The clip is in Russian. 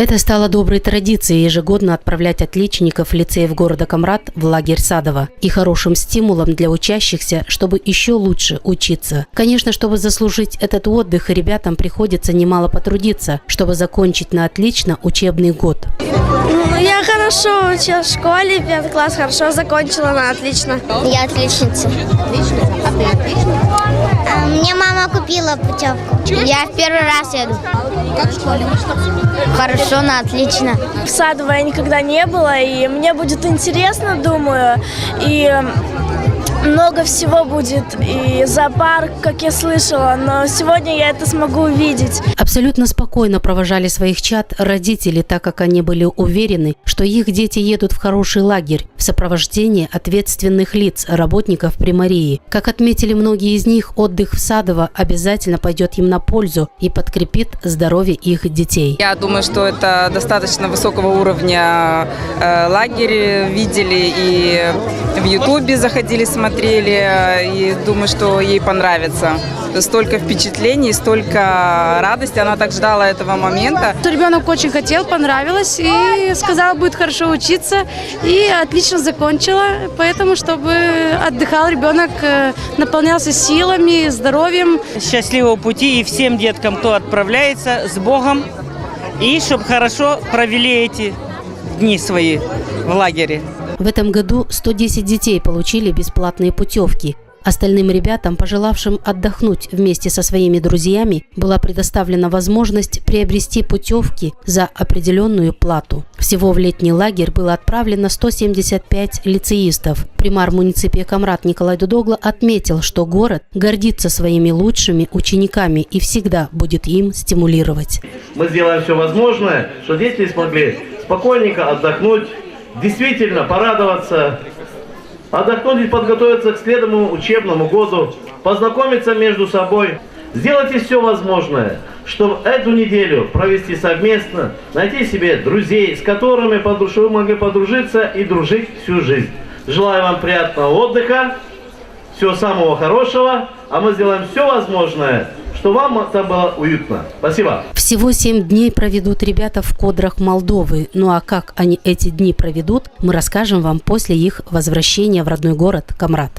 Это стало доброй традицией ежегодно отправлять отличников лицеев города Камрат в лагерь Садово и хорошим стимулом для учащихся, чтобы еще лучше учиться. Конечно, чтобы заслужить этот отдых, ребятам приходится немало потрудиться, чтобы закончить на отлично учебный год. Я хорошо училась в школе, 5 класс хорошо закончила на отлично. Я отличница. Отличница? А ты отличница? Мне мама купила путевку. Я в первый раз еду. Как в школе? Хорошо, на отлично. В Садово я никогда не была, и мне будет интересно, думаю. И много всего будет, и зоопарк, как я слышала, но сегодня я это смогу увидеть. Абсолютно спокойно провожали своих чад родители, так как они были уверены, что их дети едут в хороший лагерь в сопровождении ответственных лиц, работников примарии. Как отметили многие из них, отдых в Садово обязательно пойдет им на пользу и подкрепит здоровье их детей. Я думаю, что это достаточно высокого уровня лагерь. Видели и в Ютубе заходили, смотрели, и думаю, что ей понравится. Столько впечатлений, столько радости. Она так ждала этого момента. Ребенок очень хотел, понравилось и сказал, будет хорошо учиться. И отлично закончила. Поэтому, чтобы отдыхал ребенок, наполнялся силами, здоровьем. Счастливого пути и всем деткам, кто отправляется, с Богом. И чтобы хорошо провели эти дни свои в лагере. В этом году 110 детей получили бесплатные путевки. Остальным ребятам, пожелавшим отдохнуть вместе со своими друзьями, была предоставлена возможность приобрести путевки за определенную плату. Всего в летний лагерь было отправлено 175 лицеистов. Примар муниципия Камрат Николай Дудогло отметил, что город гордится своими лучшими учениками и всегда будет им стимулировать. Мы сделаем все возможное, чтобы дети смогли спокойненько отдохнуть, действительно порадоваться, отдохнуть и подготовиться к следующему учебному году, познакомиться между собой. Сделайте все возможное, чтобы эту неделю провести совместно, найти себе друзей, с которыми вы могли подружиться и дружить всю жизнь. Желаю вам приятного отдыха, всего самого хорошего, а мы сделаем все возможное, чтобы вам там было уютно. Спасибо. Всего 7 дней проведут ребята в Кодрах Молдовы. Ну а как они эти дни проведут, мы расскажем вам после их возвращения в родной город Камрат.